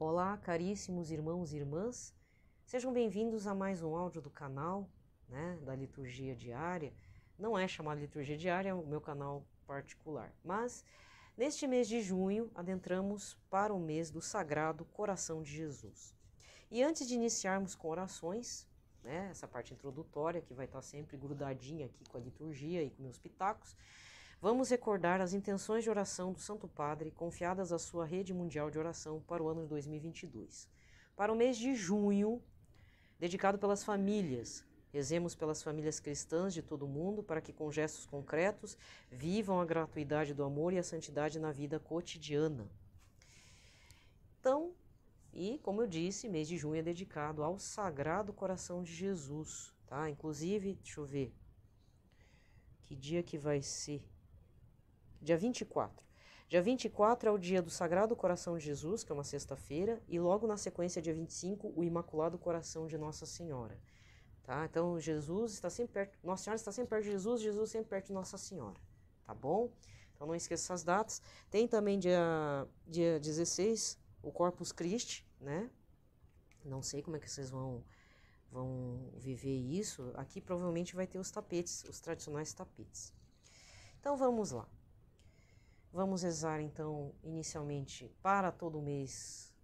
Olá, caríssimos irmãos e irmãs, sejam bem-vindos a mais um áudio do canal, da liturgia diária. Não é chamado liturgia diária, é o meu canal particular, mas neste mês de junho adentramos para o mês do Sagrado Coração de Jesus. E antes de iniciarmos com orações, essa parte introdutória que vai estar sempre grudadinha aqui com a liturgia e com meus pitacos, vamos recordar as intenções de oração do Santo Padre confiadas à sua rede mundial de oração para o ano de 2022. Para o mês de junho, dedicado pelas famílias, rezemos pelas famílias cristãs de todo o mundo para que com gestos concretos vivam a gratuidade do amor e a santidade na vida cotidiana. Então, e como eu disse, mês de junho é dedicado ao Sagrado Coração de Jesus, tá? Inclusive, deixa eu ver, que dia que vai ser? Dia 24. Dia 24 é o dia do Sagrado Coração de Jesus, que é uma sexta-feira, e logo na sequência, dia 25, o Imaculado Coração de Nossa Senhora. Tá? Então, Jesus está sempre perto, Nossa Senhora está sempre perto de Jesus, Jesus sempre perto de Nossa Senhora. Tá bom? Então, não esqueça essas datas. Tem também dia 16, o Corpus Christi, né? Não sei como é que vocês vão viver isso. Aqui provavelmente vai ter os tapetes, os tradicionais tapetes. Então, vamos lá. Vamos rezar, então, inicialmente para todo o mês,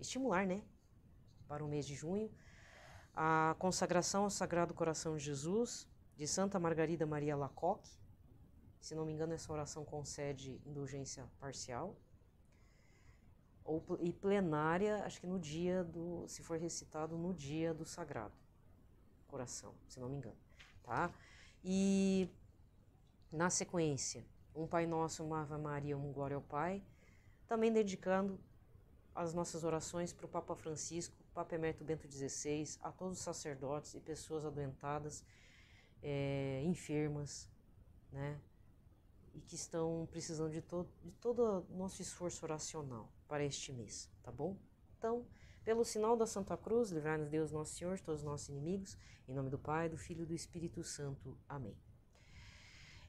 estimular, para o mês de junho, a consagração ao Sagrado Coração de Jesus, de Santa Margarida Maria Alacoque. Se não me engano, essa oração concede indulgência parcial. E plenária, acho que no dia se for recitado no dia do Sagrado Coração, se não me engano, tá? E na sequência, um Pai Nosso, uma Ave Maria, uma Glória ao Pai, também dedicando as nossas orações para o Papa Francisco, Papa Emérito Bento XVI, a todos os sacerdotes e pessoas adoentadas, enfermas, e que estão precisando de todo o nosso esforço oracional para este mês, tá bom? Então, pelo sinal da Santa Cruz, livrai-nos Deus Nosso Senhor de todos os nossos inimigos, em nome do Pai, do Filho e do Espírito Santo. Amém.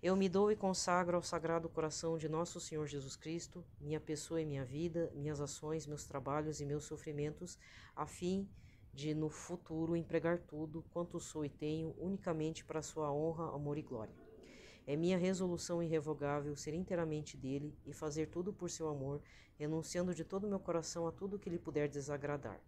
Eu me dou e consagro ao Sagrado Coração de Nosso Senhor Jesus Cristo, minha pessoa e minha vida, minhas ações, meus trabalhos e meus sofrimentos, a fim de, no futuro, empregar tudo quanto sou e tenho unicamente para sua honra, amor e glória. É minha resolução irrevogável ser inteiramente dele e fazer tudo por seu amor, renunciando de todo o meu coração a tudo que lhe puder desagradar.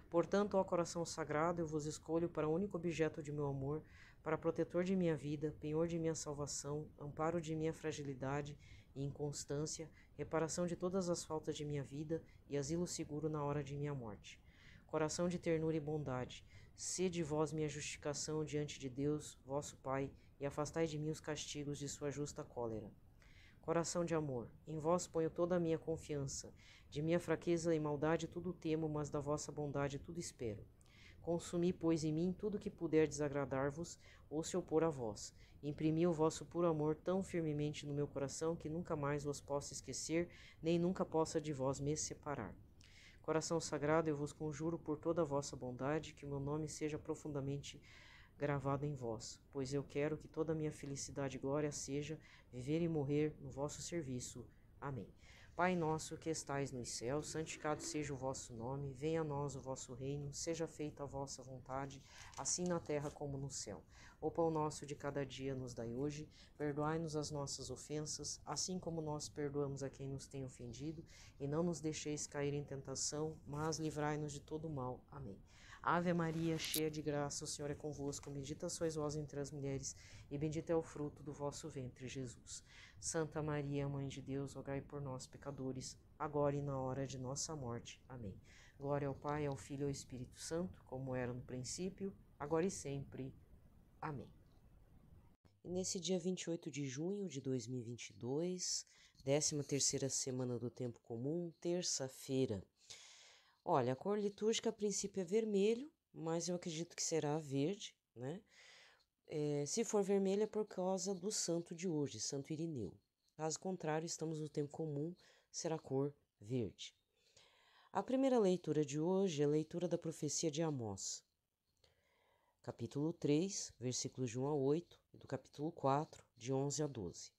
Portanto, ó coração sagrado, eu vos escolho para único objeto de meu amor, para protetor de minha vida, penhor de minha salvação, amparo de minha fragilidade e inconstância, reparação de todas as faltas de minha vida e asilo seguro na hora de minha morte. Coração de ternura e bondade, sede vós minha justificação diante de Deus, vosso Pai, e afastai de mim os castigos de sua justa cólera. Coração de amor, em vós ponho toda a minha confiança, de minha fraqueza e maldade tudo temo, mas da vossa bondade tudo espero. Consumi, pois, em mim tudo que puder desagradar-vos ou se opor a vós. Imprimi o vosso puro amor tão firmemente no meu coração que nunca mais vos possa esquecer, nem nunca possa de vós me separar. Coração sagrado, eu vos conjuro por toda a vossa bondade, que o meu nome seja profundamente gravado em vós, pois eu quero que toda a minha felicidade e glória seja viver e morrer no vosso serviço. Amém. Pai nosso que estais nos céus, santificado seja o vosso nome, venha a nós o vosso reino, seja feita a vossa vontade, assim na terra como no céu. O pão nosso de cada dia nos dai hoje, perdoai-nos as nossas ofensas, assim como nós perdoamos a quem nos tem ofendido, e não nos deixeis cair em tentação, mas livrai-nos de todo o mal. Amém. Ave Maria, cheia de graça, o Senhor é convosco, bendita sois vós entre as mulheres, e bendito é o fruto do vosso ventre, Jesus. Santa Maria, Mãe de Deus, rogai por nós, pecadores, agora e na hora de nossa morte. Amém. Glória ao Pai, ao Filho e ao Espírito Santo, como era no princípio, agora e sempre. Amém. E nesse dia 28 de junho de 2022, 13ª semana do Tempo Comum, terça-feira. Olha, a cor litúrgica a princípio é vermelho, mas eu acredito que será verde, se for vermelho é por causa do santo de hoje, Santo Irineu. Caso contrário, estamos no tempo comum, será cor verde. A primeira leitura de hoje é a leitura da profecia de Amós, capítulo 3, versículos de 1 a 8, e do capítulo 4, de 11 a 12.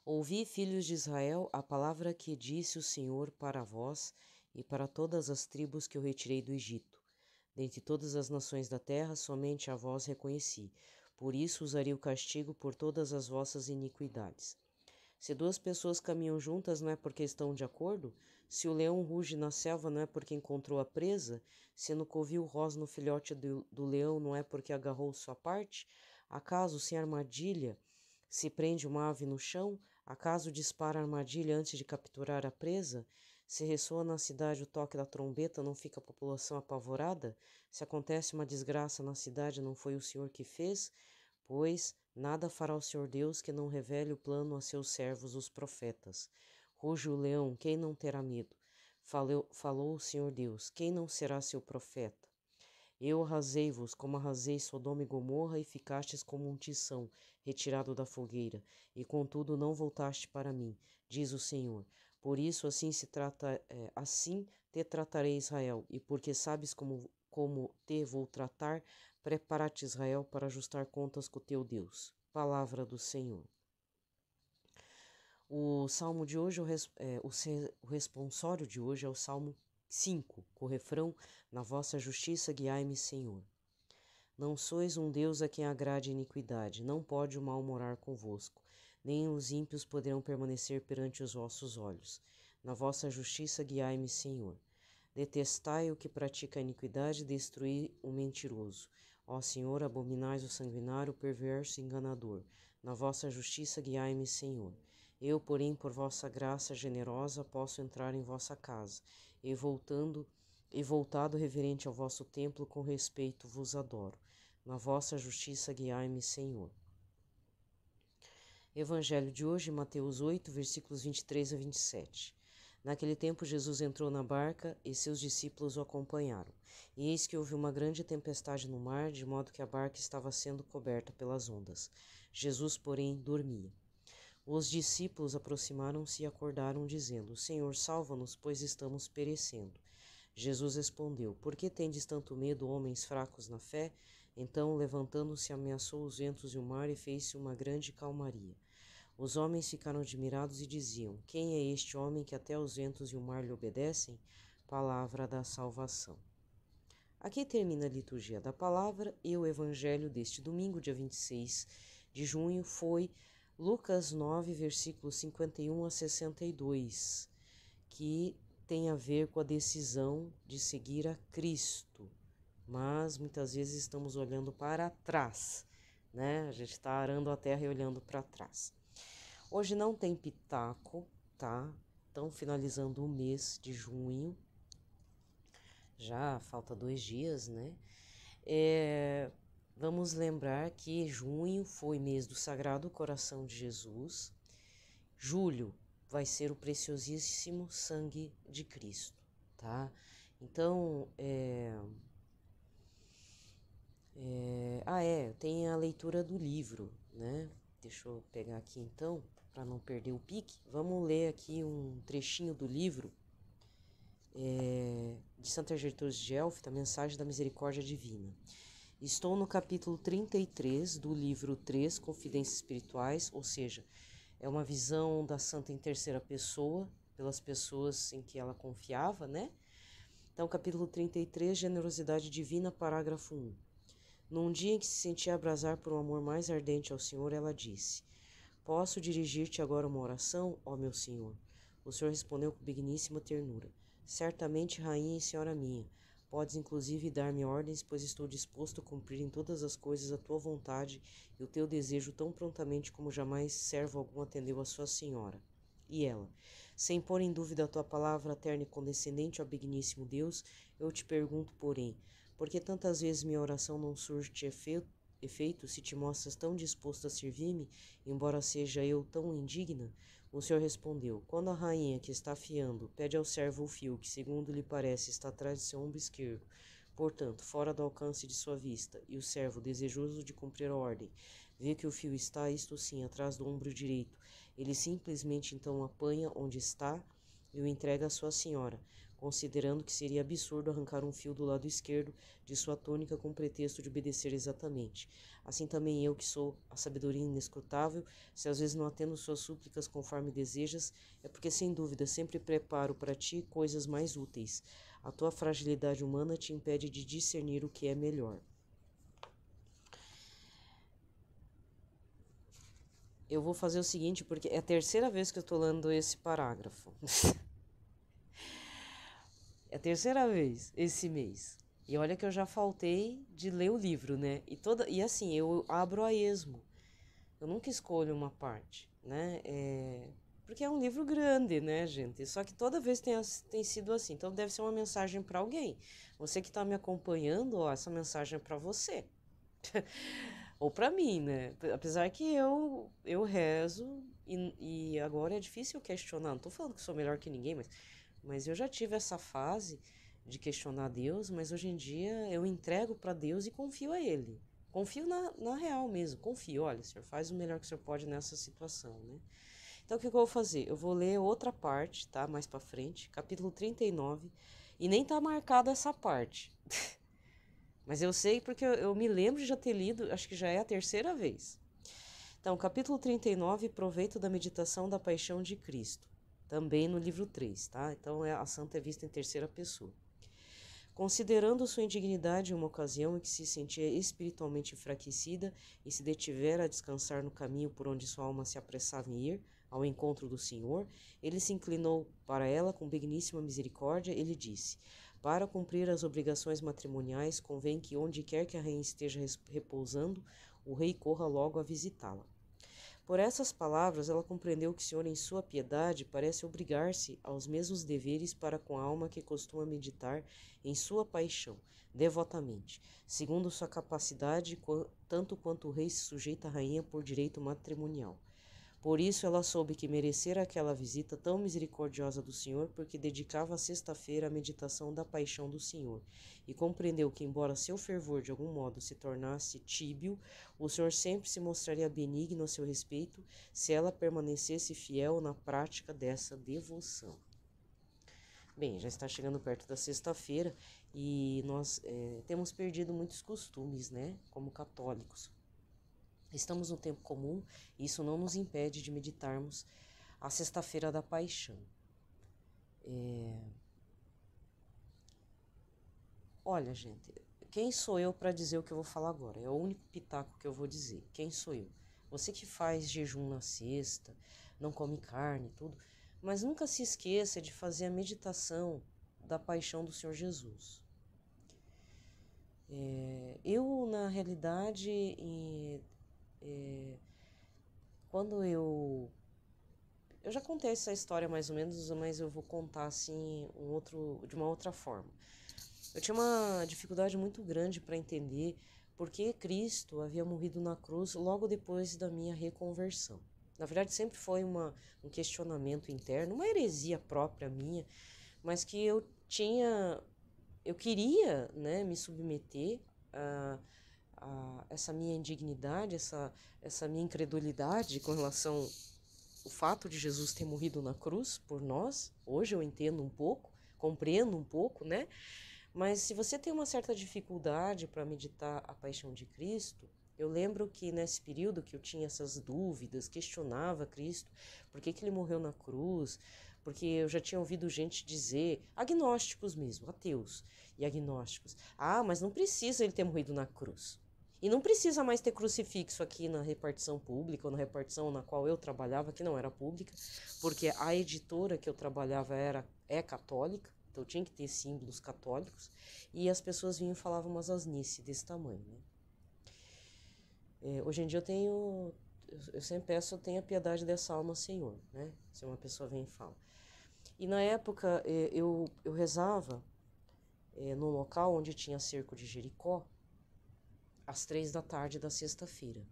Ouvi, filhos de Israel, a palavra que disse o Senhor para vós, e para todas as tribos que eu retirei do Egito. Dentre todas as nações da terra, somente a vós reconheci. Por isso usaria o castigo por todas as vossas iniquidades. Se duas pessoas caminham juntas, não é porque estão de acordo? Se o leão ruge na selva, não é porque encontrou a presa? Se no covil rosna o filhote do leão, não é porque agarrou sua parte? Acaso, sem armadilha, se prende uma ave no chão? Acaso dispara a armadilha antes de capturar a presa? Se ressoa na cidade o toque da trombeta, não fica a população apavorada? Se acontece uma desgraça na cidade, não foi o Senhor que fez? Pois nada fará o Senhor Deus que não revele o plano a seus servos, os profetas. Ruge o leão, quem não terá medo? Falou o Senhor Deus, quem não será seu profeta? Eu arrasei-vos como arrasei Sodoma e Gomorra e ficastes como um tição retirado da fogueira, e contudo não voltaste para mim, diz o Senhor. Por isso assim te tratarei, Israel, e porque sabes como te vou tratar, prepara-te, Israel, para ajustar contas com o teu Deus. Palavra do Senhor. O salmo de hoje, o responsório de hoje é o Salmo 5, com o refrão: Na vossa justiça guiai-me, Senhor. Não sois um Deus a quem agrade a iniquidade, não pode o mal morar convosco, nem os ímpios poderão permanecer perante os vossos olhos. Na vossa justiça guiai-me, Senhor. Detestai o que pratica a iniquidade e destruí o mentiroso. Ó Senhor, abominais o sanguinário, o perverso e enganador. Na vossa justiça guiai-me, Senhor. Eu, porém, por vossa graça generosa, posso entrar em vossa casa, e voltado reverente ao vosso templo, com respeito vos adoro. Na vossa justiça guiai-me, Senhor. Evangelho de hoje, Mateus 8, versículos 23 a 27. Naquele tempo Jesus entrou na barca e seus discípulos o acompanharam. E eis que houve uma grande tempestade no mar, de modo que a barca estava sendo coberta pelas ondas. Jesus, porém, dormia. Os discípulos aproximaram-se e acordaram, dizendo: Senhor, salva-nos, pois estamos perecendo. Jesus respondeu: Por que tendes tanto medo, homens fracos na fé? Então, levantando-se, ameaçou os ventos e o mar e fez-se uma grande calmaria. Os homens ficaram admirados e diziam: Quem é este homem que até os ventos e o mar lhe obedecem? Palavra da salvação. Aqui termina a liturgia da palavra e o evangelho deste domingo, dia 26 de junho, foi Lucas 9, versículos 51 a 62, que tem a ver com a decisão de seguir a Cristo. Mas muitas vezes estamos olhando para trás, né? A gente está arando a terra e olhando para trás. Hoje não tem pitaco, tá? Estão finalizando o mês de junho. Já falta 2 dias, né? Vamos lembrar que junho foi mês do Sagrado Coração de Jesus. Julho vai ser o preciosíssimo sangue de Cristo, tá? Então, tem a leitura do livro, né? Deixa eu pegar aqui então, para não perder o pique. Vamos ler aqui um trechinho do livro de Santa Gertrudes de Elfta, Mensagem da Misericórdia Divina. Estou no capítulo 33 do livro 3, Confidências Espirituais, ou seja, é uma visão da santa em terceira pessoa, pelas pessoas em que ela confiava, né? Então, capítulo 33, Generosidade Divina, parágrafo 1. Num dia em que se sentia abrasar por um amor mais ardente ao Senhor, ela disse: Posso dirigir-te agora uma oração, ó meu Senhor? O Senhor respondeu com digníssima ternura: Certamente, rainha e senhora minha, podes inclusive dar-me ordens, pois estou disposto a cumprir em todas as coisas a tua vontade e o teu desejo tão prontamente como jamais servo algum atendeu a sua senhora. E ela: Sem pôr em dúvida a tua palavra terna e condescendente, ó digníssimo Deus, eu te pergunto, porém, por que tantas vezes minha oração não surte efeito se te mostras tão disposto a servir-me, embora seja eu tão indigna? O Senhor respondeu: Quando a rainha que está fiando pede ao servo o fio que, segundo lhe parece, está atrás de seu ombro esquerdo, portanto, fora do alcance de sua vista, e o servo, desejoso de cumprir a ordem, vê que o fio está, isto sim, atrás do ombro direito, ele simplesmente então o apanha onde está e o entrega à sua senhora. considerando que seria absurdo arrancar um fio do lado esquerdo de sua túnica com o pretexto de obedecer exatamente. Assim também eu, que sou a sabedoria inescrutável, se às vezes não atendo suas súplicas conforme desejas, é porque sem dúvida sempre preparo para ti coisas mais úteis. A tua fragilidade humana te impede de discernir o que é melhor. Eu vou fazer o seguinte, porque é a terceira vez que eu estou lendo esse parágrafo. É a terceira vez esse mês. E olha que eu já faltei de ler o livro, né? E assim, eu abro a esmo. Eu nunca escolho uma parte, né? Porque é um livro grande, né, gente? Só que toda vez tem sido assim. Então deve ser uma mensagem para alguém. Você que está me acompanhando, ó, essa mensagem é para você. Ou para mim, né? Apesar que eu rezo e agora é difícil questionar. Não tô falando que sou melhor que ninguém, mas eu já tive essa fase de questionar Deus, mas hoje em dia eu entrego para Deus e confio a Ele. Confio na real mesmo, confio. Olha, Senhor, faz o melhor que o Senhor pode nessa situação, né? Então, o que eu vou fazer? Eu vou ler outra parte, tá? Mais para frente, capítulo 39, e nem tá marcada essa parte. Mas eu sei porque eu me lembro de já ter lido, acho que já é a terceira vez. Então, capítulo 39, proveito da meditação da paixão de Cristo. Também no livro 3, tá? Então, a santa é vista em terceira pessoa. Considerando sua indignidade em uma ocasião em que se sentia espiritualmente enfraquecida e se detivera a descansar no caminho por onde sua alma se apressava em ir, ao encontro do Senhor, ele se inclinou para ela com benigníssima misericórdia e lhe disse: para cumprir as obrigações matrimoniais, convém que onde quer que a rainha esteja repousando, o rei corra logo a visitá-la. Por essas palavras, ela compreendeu que o Senhor, em sua piedade, parece obrigar-se aos mesmos deveres para com a alma que costuma meditar em sua paixão, devotamente, segundo sua capacidade, tanto quanto o rei se sujeita à rainha por direito matrimonial. Por isso ela soube que merecera aquela visita tão misericordiosa do Senhor, porque dedicava a sexta-feira à meditação da paixão do Senhor, e compreendeu que, embora seu fervor de algum modo se tornasse tíbio, o Senhor sempre se mostraria benigno a seu respeito, se ela permanecesse fiel na prática dessa devoção. Bem, já está chegando perto da sexta-feira e nós temos perdido muitos costumes, né, como católicos. Estamos no tempo comum e isso não nos impede de meditarmos a sexta-feira da paixão. Olha, gente, quem sou eu para dizer o que eu vou falar agora? É o único pitaco que eu vou dizer. Quem sou eu? Você que faz jejum na sexta, não come carne, tudo, mas nunca se esqueça de fazer a meditação da paixão do Senhor Jesus. Eu, na realidade, quando eu já contei essa história mais ou menos, mas eu vou contar assim de uma outra forma. Eu tinha uma dificuldade muito grande para entender por que Cristo havia morrido na cruz logo depois da minha reconversão. Na verdade, sempre foi um questionamento interno, uma heresia própria minha, mas que eu queria, né, me submeter a essa minha indignidade, essa minha incredulidade com relação ao fato de Jesus ter morrido na cruz por nós. Hoje eu entendo um pouco, compreendo um pouco, né? Mas se você tem uma certa dificuldade para meditar a paixão de Cristo, eu lembro que nesse período que eu tinha essas dúvidas, questionava Cristo, por que ele morreu na cruz, porque eu já tinha ouvido gente dizer, agnósticos mesmo, ateus e agnósticos, mas não precisa ele ter morrido na cruz. E não precisa mais ter crucifixo aqui na repartição pública, ou na repartição na qual eu trabalhava, que não era pública, porque a editora que eu trabalhava é católica, então tinha que ter símbolos católicos, e as pessoas vinham e falavam umas asnices desse tamanho, né? Hoje em dia eu sempre peço, tenha piedade dessa alma, Senhor, né? Se uma pessoa vem e fala. E na época eu rezava num local onde tinha cerco de Jericó, às 3 da tarde da sexta-feira.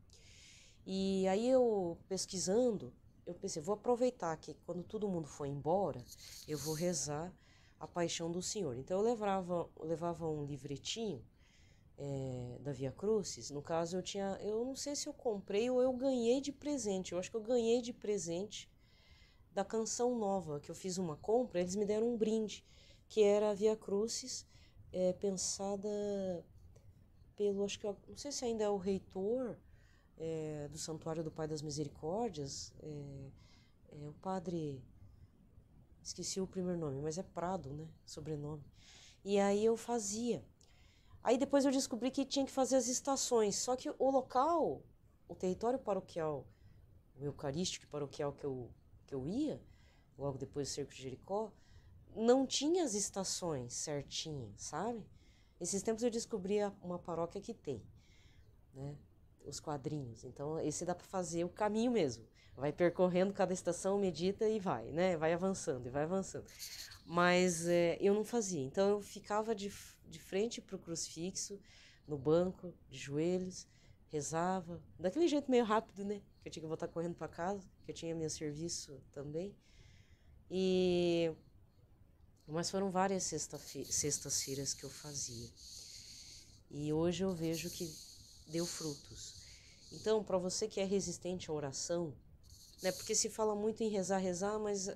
E aí eu pesquisando, eu pensei, vou aproveitar que quando todo mundo for embora, eu vou rezar a paixão do Senhor. Então eu levava um livretinho da Via Crucis. No caso eu não sei se eu comprei ou eu ganhei de presente. Eu acho que eu ganhei de presente da Canção Nova, que eu fiz uma compra, eles me deram um brinde, que era a Via Crucis, pensada pelo, acho que, não sei se ainda é o reitor do Santuário do Pai das Misericórdias, o padre, esqueci o primeiro nome, mas é Prado, né, sobrenome. E aí eu fazia. Aí depois eu descobri que tinha que fazer as estações, só que o local, o território paroquial, o eucarístico paroquial que eu ia, logo depois do Cerco de Jericó, não tinha as estações certinhas, sabe? Esses tempos eu descobri uma paróquia que tem, né? Os quadrinhos. Então, esse dá para fazer o caminho mesmo. Vai percorrendo cada estação, medita e vai, né? Vai avançando e vai avançando. Mas eu não fazia. Então, eu ficava de frente para o crucifixo, no banco, de joelhos, rezava. Daquele jeito meio rápido, né? Que eu tinha que voltar correndo para casa, que eu tinha meu serviço também. Mas foram várias sextas-feiras que eu fazia. E hoje eu vejo que deu frutos. Então, para você que é resistente à oração, né? Porque se fala muito em rezar, mas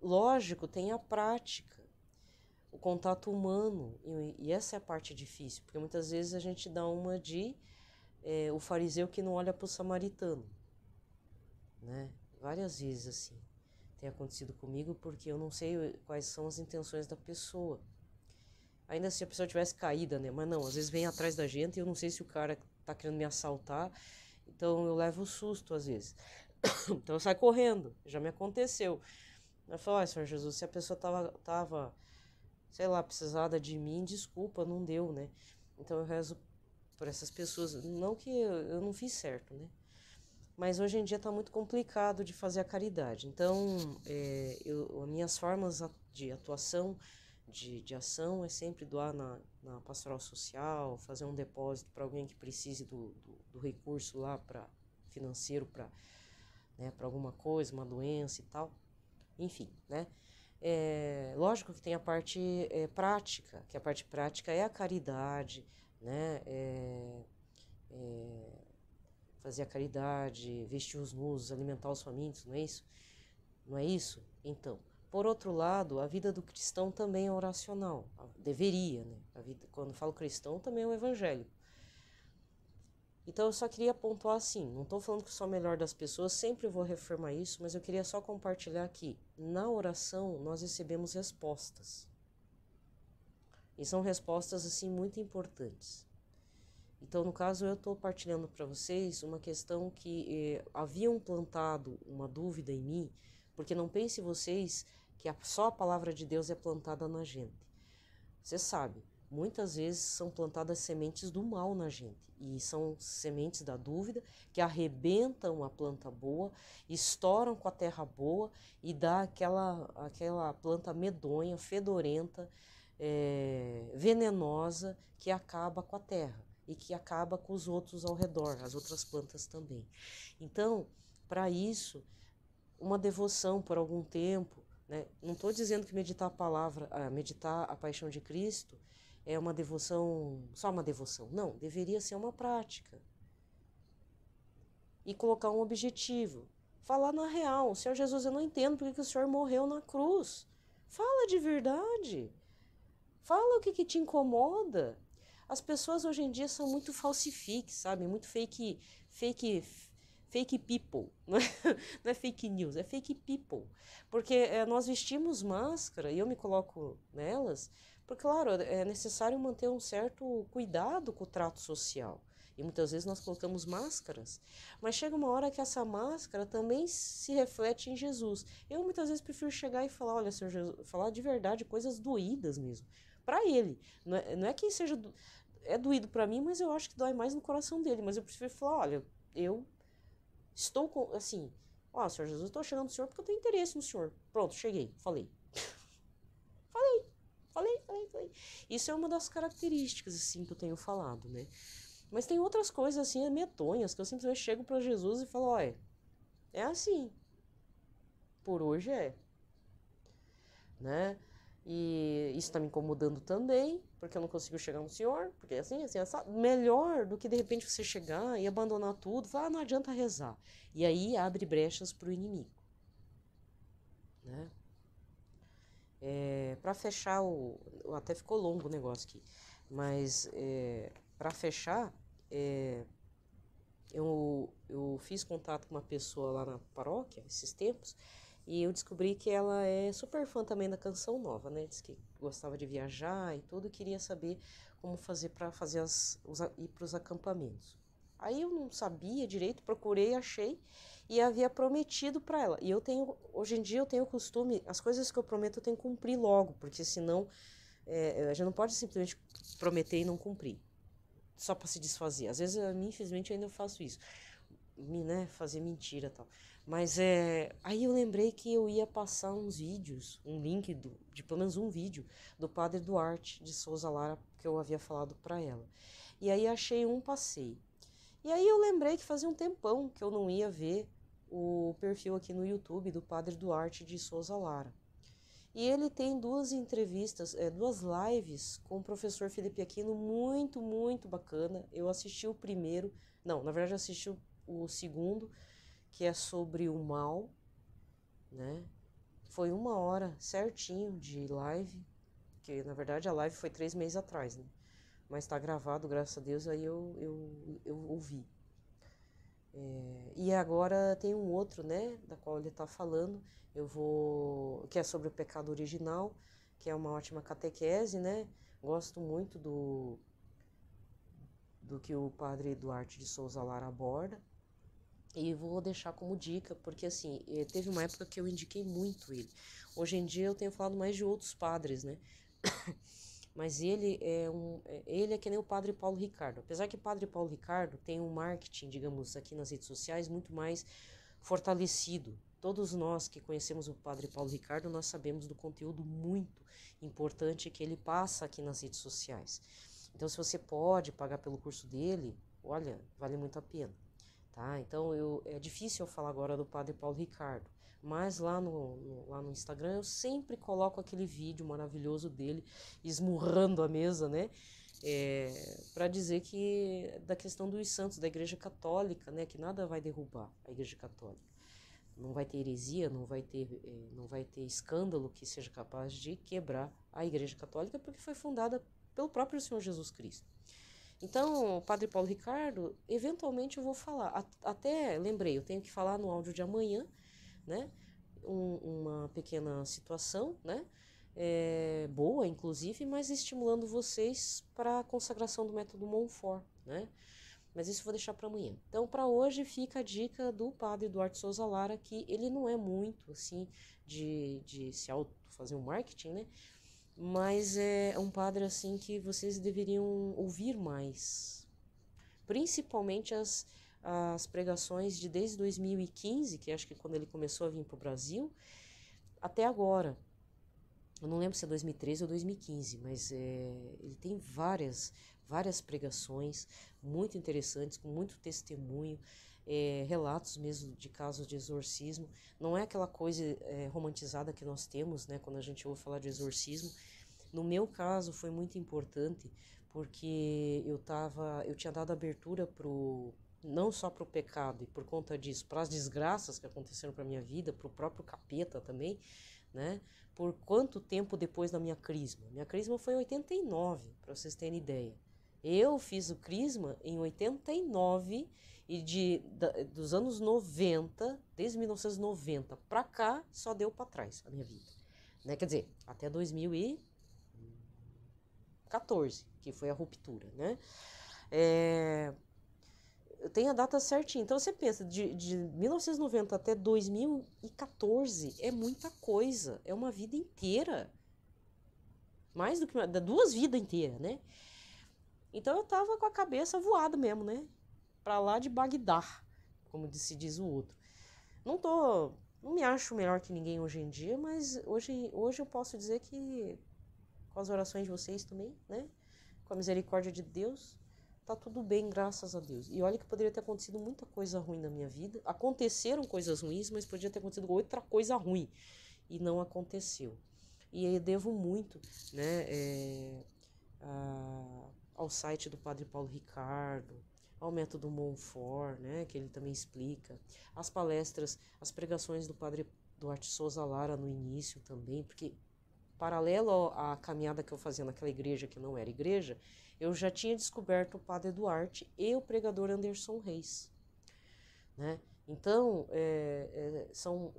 lógico, tem a prática, o contato humano, e essa é a parte difícil, porque muitas vezes a gente dá uma de o fariseu que não olha para o samaritano, né? Várias vezes assim tem acontecido comigo, porque eu não sei quais são as intenções da pessoa. Ainda se a pessoa tivesse caída, né? Mas não, às vezes vem atrás da gente e eu não sei se o cara tá querendo me assaltar, então eu levo susto às vezes. Então eu saio correndo, já me aconteceu. Eu falo, Senhor Jesus, se a pessoa tava, sei lá, precisada de mim, desculpa, não deu, né? Então eu rezo por essas pessoas. Não que eu não fiz certo, né? Mas hoje em dia está muito complicado de fazer a caridade. Então, as minhas formas de atuação, de ação, é sempre doar na pastoral social, fazer um depósito para alguém que precise do recurso lá financeiro para alguma coisa, uma doença e tal. Enfim, né? Lógico que tem a parte prática, que a parte prática é a caridade, né? Fazer a caridade, vestir os nus, alimentar os famintos, não é isso? Não é isso? Então, por outro lado, a vida do cristão também é oracional. Deveria, né? Quando falo cristão, também é um evangélico. Então, eu só queria pontuar assim, não estou falando que sou a melhor das pessoas, sempre vou reafirmar isso, mas eu queria só compartilhar que na oração nós recebemos respostas. E são respostas, assim, muito importantes. Então, no caso, eu estou partilhando para vocês uma questão que haviam plantado uma dúvida em mim, porque não pense vocês que só a palavra de Deus é plantada na gente. Você sabe, muitas vezes são plantadas sementes do mal na gente, e são sementes da dúvida que arrebentam a planta boa, estouram com a terra boa e dá aquela planta medonha, fedorenta, venenosa, que acaba com a terra e que acaba com os outros ao redor, as outras plantas também. Então, para isso, uma devoção por algum tempo, né? Não estou dizendo que meditar a palavra, meditar a paixão de Cristo é uma devoção, só uma devoção. Não, deveria ser uma prática. E colocar um objetivo. Falar na real, Senhor Jesus, eu não entendo porque que o Senhor morreu na cruz. Fala de verdade. Fala o que te incomoda. As pessoas hoje em dia são muito falsifiques, sabe? Muito fake people. Não é fake news, é fake people. Porque nós vestimos máscara, e eu me coloco nelas, porque, claro, é necessário manter um certo cuidado com o trato social. E muitas vezes nós colocamos máscaras, mas chega uma hora que essa máscara também se reflete em Jesus. Eu muitas vezes prefiro chegar e falar, olha, Senhor Jesus, falar de verdade, coisas doídas mesmo, para ele. Não é que seja doído para mim, mas eu acho que dói mais no coração dele. Mas eu prefiro falar, olha, eu estou assim, Senhor Jesus, eu estou chegando no Senhor porque eu tenho interesse no Senhor. Pronto, cheguei, falei. falei. Isso é uma das características, assim, que eu tenho falado, né? Mas tem outras coisas, assim, medonhas, que eu simplesmente chego para Jesus e falo, olha, é assim. Por hoje é. Né? E isso está me incomodando também, porque eu não consigo chegar no Senhor, porque assim, melhor do que de repente você chegar e abandonar tudo, falar, não adianta rezar. E aí abre brechas para o inimigo. Né? Para fechar até ficou longo o negócio aqui, mas para fechar, eu fiz contato com uma pessoa lá na paróquia esses tempos e eu descobri que ela é super fã também da Canção Nova, né? Diz que gostava de viajar e tudo, e queria saber como fazer para fazer ir para os acampamentos. Aí eu não sabia direito, procurei, achei e havia prometido para ela. E hoje em dia eu tenho o costume, as coisas que eu prometo eu tenho que cumprir logo, porque senão a gente não pode simplesmente prometer e não cumprir, só para se desfazer. Às vezes, infelizmente, eu ainda faço isso, né, fazer mentira e tal. Mas aí eu lembrei que eu ia passar uns vídeos, um link de pelo menos um vídeo do Padre Duarte de Souza Lara, que eu havia falado para ela. E aí achei passei. E aí eu lembrei que fazia um tempão que eu não ia ver o perfil aqui no YouTube do Padre Duarte de Souza Lara. E ele tem duas entrevistas, duas lives com o professor Felipe Aquino, muito, muito bacana. Eu assisti o primeiro, não, na verdade eu assisti o segundo, que é sobre o mal, né? Foi 1 hora certinho de live, que na verdade a live foi 3 meses atrás, né? Mas tá gravado, graças a Deus, aí eu ouvi. E agora tem um outro, né, da qual ele está falando, que é sobre o pecado original, que é uma ótima catequese, né? Gosto muito do que o padre Duarte de Souza Lara aborda. E vou deixar como dica, porque assim, teve uma época que eu indiquei muito ele. Hoje em dia eu tenho falado mais de outros padres, né? Mas ele é que nem o Padre Paulo Ricardo. Apesar que o Padre Paulo Ricardo tem um marketing, digamos, aqui nas redes sociais muito mais fortalecido. Todos nós que conhecemos o Padre Paulo Ricardo, nós sabemos do conteúdo muito importante que ele passa aqui nas redes sociais. Então, se você pode pagar pelo curso dele, olha, vale muito a pena. Tá? Então, é difícil eu falar agora do Padre Paulo Ricardo. Mas lá no Instagram eu sempre coloco aquele vídeo maravilhoso dele esmurrando a mesa, né? Para dizer que da questão dos santos da Igreja Católica, né? Que nada vai derrubar a Igreja Católica. Não vai ter heresia, não vai ter escândalo que seja capaz de quebrar a Igreja Católica, porque foi fundada pelo próprio Senhor Jesus Cristo. Então, o Padre Paulo Ricardo, eventualmente eu vou falar. Até lembrei, eu tenho que falar no áudio de amanhã, né? Uma pequena situação, né? Boa, inclusive, mas estimulando vocês para a consagração do método Montfort, né? Mas isso eu vou deixar para amanhã. Então, para hoje fica a dica do Padre Duarte Souza Lara, que ele não é muito assim de se fazer um marketing, né? Mas é um padre assim que vocês deveriam ouvir mais, principalmente as pregações de desde 2015, que acho que quando ele começou a vir para o Brasil, até agora. Eu não lembro se é 2013 ou 2015, mas ele tem várias pregações muito interessantes, com muito testemunho, relatos mesmo de casos de exorcismo. Não é aquela coisa romantizada que nós temos, né, quando a gente ouve falar de exorcismo. No meu caso foi muito importante, porque eu tinha dado abertura não só para o pecado e por conta disso, para as desgraças que aconteceram para minha vida, para o próprio capeta também, né? Por quanto tempo depois da minha crisma? Minha crisma foi em 89, para vocês terem ideia. Eu fiz o crisma em 89 e dos anos 90, desde 1990 para cá, só deu para trás a minha vida, né? Quer dizer, até 2014, que foi a ruptura, né? Eu tenho a data certinha. Então você pensa, de 1990 até 2014 é muita coisa, é uma vida inteira. Mais do que 2 vidas inteiras, né? Então eu tava com a cabeça voada mesmo, né? Pra lá de Bagdá, como se diz o outro. Não me acho melhor que ninguém hoje em dia, mas hoje eu posso dizer que com as orações de vocês também, né? Com a misericórdia de Deus, tá tudo bem, graças a Deus. E olha que poderia ter acontecido muita coisa ruim na minha vida. Aconteceram coisas ruins, mas podia ter acontecido outra coisa ruim. E não aconteceu. E eu devo muito, né, ao site do Padre Paulo Ricardo, ao método Montfort, né, que ele também explica, as palestras, as pregações do Padre Duarte Souza Lara no início também, porque paralelo à caminhada que eu fazia naquela igreja que não era igreja, eu já tinha descoberto o Padre Duarte e o pregador Anderson Reis, né? Então,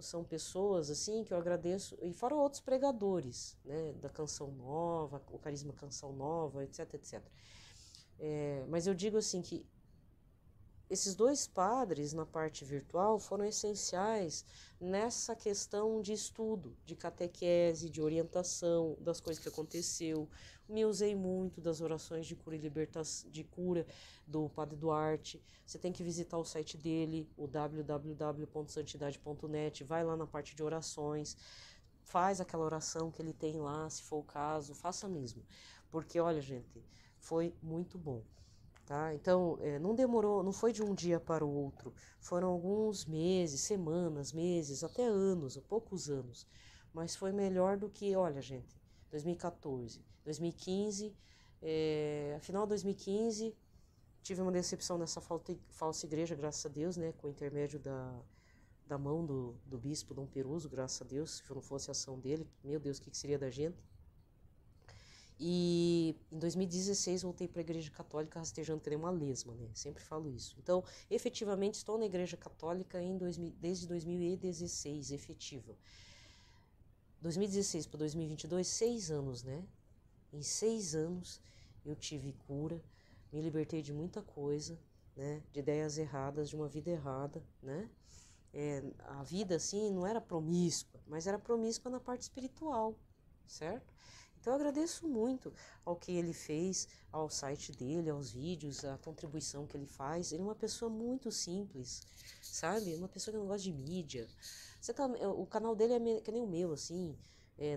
são pessoas assim que eu agradeço, e fora outros pregadores, né, da Canção Nova, o Carisma Canção Nova, etc, etc. Mas eu digo assim que esses dois padres na parte virtual foram essenciais nessa questão de estudo, de catequese, de orientação das coisas que aconteceu. Me usei muito das orações de cura e libertação, de cura do Padre Duarte. Você tem que visitar o site dele, o www.santidade.net, vai lá na parte de orações, faz aquela oração que ele tem lá, se for o caso, faça mesmo. Porque, olha, gente, foi muito bom. Tá? Então, não demorou, não foi de um dia para o outro, foram alguns meses, semanas, meses, até anos, ou poucos anos, mas foi melhor do que, olha, gente, 2014, 2015, final de 2015, tive uma decepção nessa falsa igreja, graças a Deus, né, com o intermédio da mão do bispo Dom Peruso, graças a Deus, se não fosse a ação dele, meu Deus, o que seria da gente? E em 2016 voltei para a Igreja Católica rastejando que nem uma lesma, né? Sempre falo isso. Então, efetivamente, estou na Igreja Católica desde 2016, efetiva. 2016 para 2022, 6 anos, né? Em 6 anos eu tive cura, me libertei de muita coisa, né? De ideias erradas, de uma vida errada, né? A vida, assim, não era promíscua, mas era promíscua na parte espiritual, certo? Então eu agradeço muito ao que ele fez, ao site dele, aos vídeos, a contribuição que ele faz. Ele é uma pessoa muito simples, sabe? Uma pessoa que não gosta de mídia. O canal dele é que nem o meu, assim,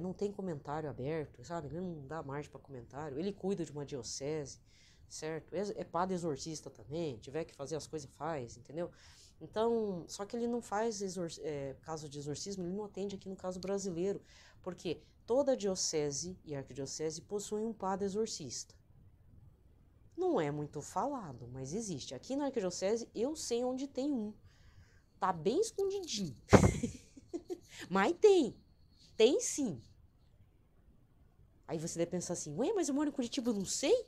não tem comentário aberto, sabe? Ele não dá margem para comentário. Ele cuida de uma diocese, certo? É padre exorcista também, tiver que fazer as coisas, faz, entendeu? Então, só que ele não faz caso de exorcismo, ele não atende aqui no caso brasileiro, porque toda diocese e arquidiocese possuem um padre exorcista. Não é muito falado, mas existe. Aqui na arquidiocese eu sei onde tem um. Tá bem escondidinho. Mas tem sim. Aí você deve pensar assim, ué, mas eu moro em Curitiba, eu não sei?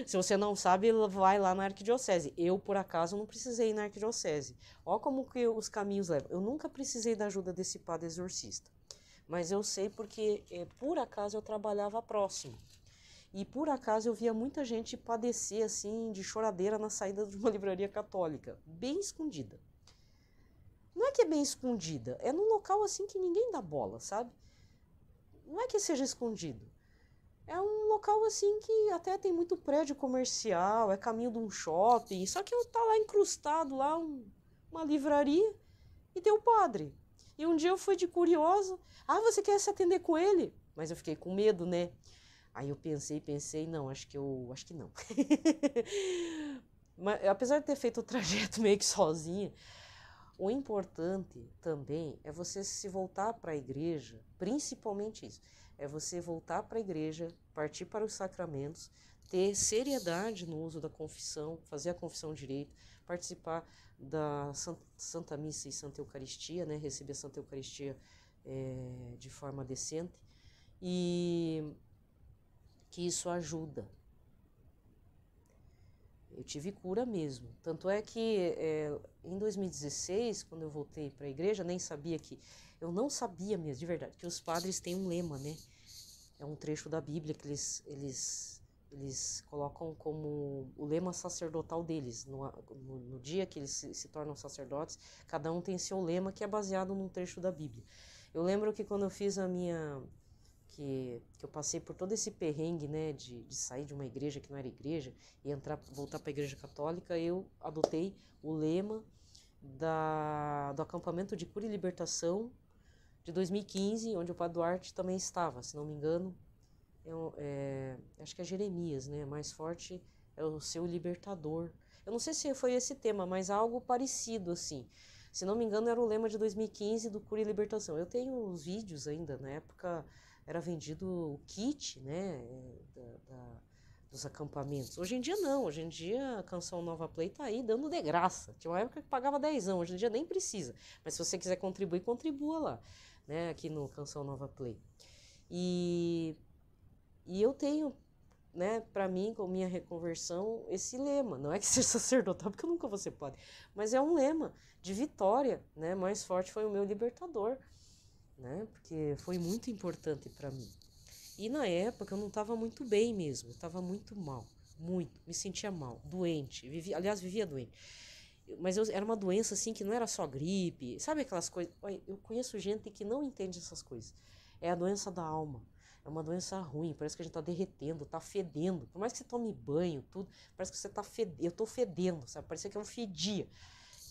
Se você não sabe, vai lá na arquidiocese. Eu, por acaso, não precisei ir na arquidiocese. Ó como que os caminhos levam. Eu nunca precisei da ajuda desse padre exorcista. Mas eu sei porque, por acaso, eu trabalhava próximo. E, por acaso, eu via muita gente padecer, assim, de choradeira na saída de uma livraria católica. Bem escondida. Não é que é bem escondida. É num local, assim, que ninguém dá bola, sabe? Não é que seja escondido. É um local, assim, que até tem muito prédio comercial, é caminho de um shopping. Só que eu tá lá incrustado, lá uma livraria, e tem o padre. E um dia eu fui de curiosa. Ah, você quer se atender com ele? Mas eu fiquei com medo, né? Aí eu pensei, não, acho que não. Mas, apesar de ter feito o trajeto meio que sozinha, o importante também é você se voltar para a igreja, principalmente isso, é você voltar para a igreja, partir para os sacramentos, ter seriedade no uso da confissão, fazer a confissão direito, participar da Santa Missa e Santa Eucaristia, né? Receber a Santa Eucaristia de forma decente, e que isso ajuda. Eu tive cura mesmo. Tanto é que em 2016, quando eu voltei para a igreja, eu não sabia mesmo, de verdade, que os padres têm um lema, né? É um trecho da Bíblia que eles colocam como o lema sacerdotal deles. No dia que eles se tornam sacerdotes, cada um tem seu lema que é baseado num trecho da Bíblia. Eu lembro que quando eu fiz que eu passei por todo esse perrengue, né, de sair de uma igreja que não era igreja e voltar para a igreja católica, eu adotei o lema do acampamento de cura e libertação de 2015, onde o Padre Duarte também estava, se não me engano, acho que é Jeremias, né, mais forte é o seu libertador. Eu não sei se foi esse tema, mas algo parecido, assim. Se não me engano, era o lema de 2015 do Cura e Libertação. Eu tenho os vídeos ainda, na época era vendido o kit, né, dos acampamentos. Hoje em dia não, hoje em dia a Canção Nova Play tá aí dando de graça. Tinha uma época que pagava 10, hoje em dia nem precisa. Mas se você quiser contribuir, contribua lá, né, aqui no Canção Nova Play. E, e eu tenho, né, para mim, com minha reconversão, esse lema. Não é que ser sacerdotal, porque eu nunca vou ser padre, mas é um lema de vitória, né? Mais forte foi o meu libertador, né? Porque foi muito importante para mim. E na época eu não estava muito bem mesmo, eu estava muito mal, muito, me sentia mal, doente, vivia doente. Mas era uma doença assim que não era só gripe, sabe aquelas coisas? Eu conheço gente que não entende essas coisas. É a doença da alma. É uma doença ruim, parece que a gente tá derretendo, tá fedendo. Por mais que você tome banho, tudo, parece que você tá fedendo. Eu tô fedendo, sabe? Parecia que eu fedia.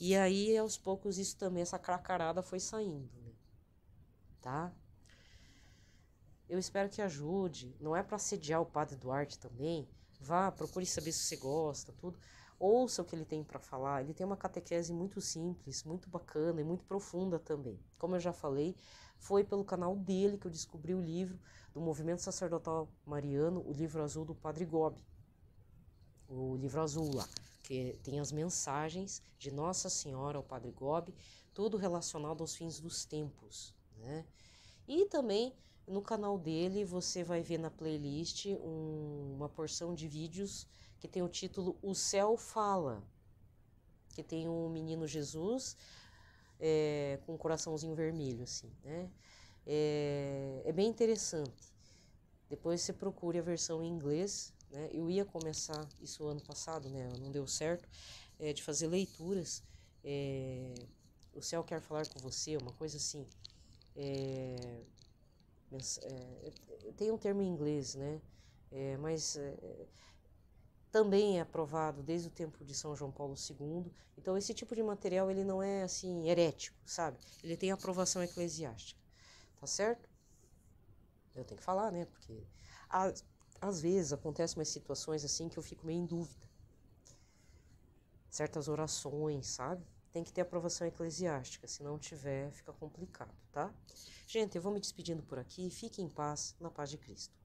E aí, aos poucos, isso também, essa cracarada foi saindo, né? Tá? Eu espero que ajude. Não é para assediar o Padre Duarte também. Vá, procure saber se você gosta, tudo. Ouça o que ele tem para falar. Ele tem uma catequese muito simples, muito bacana e muito profunda também. Como eu já falei, foi pelo canal dele que eu descobri o livro do Movimento Sacerdotal Mariano, o livro azul do Padre Gobi. O livro azul lá, que tem as mensagens de Nossa Senhora ao Padre Gobi, tudo relacionado aos fins dos tempos, né? E também no canal dele você vai ver na playlist uma porção de vídeos que tem o título O Céu Fala, que tem um menino Jesus com um coraçãozinho vermelho, assim, né? É bem interessante. Depois você procure a versão em inglês, né? Eu ia começar isso ano passado, né? Não deu certo, de fazer leituras. O Céu Quer Falar com Você, uma coisa assim. Tem um termo em inglês, né? Mas também é aprovado desde o tempo de São João Paulo II. Então esse tipo de material ele não é assim herético, sabe? Ele tem aprovação eclesiástica, tá certo? Eu tenho que falar, né? Porque às vezes acontecem umas situações assim que eu fico meio em dúvida. Certas orações, sabe? Tem que ter aprovação eclesiástica, se não tiver, fica complicado, tá? Gente, eu vou me despedindo por aqui. Fique em paz, na paz de Cristo.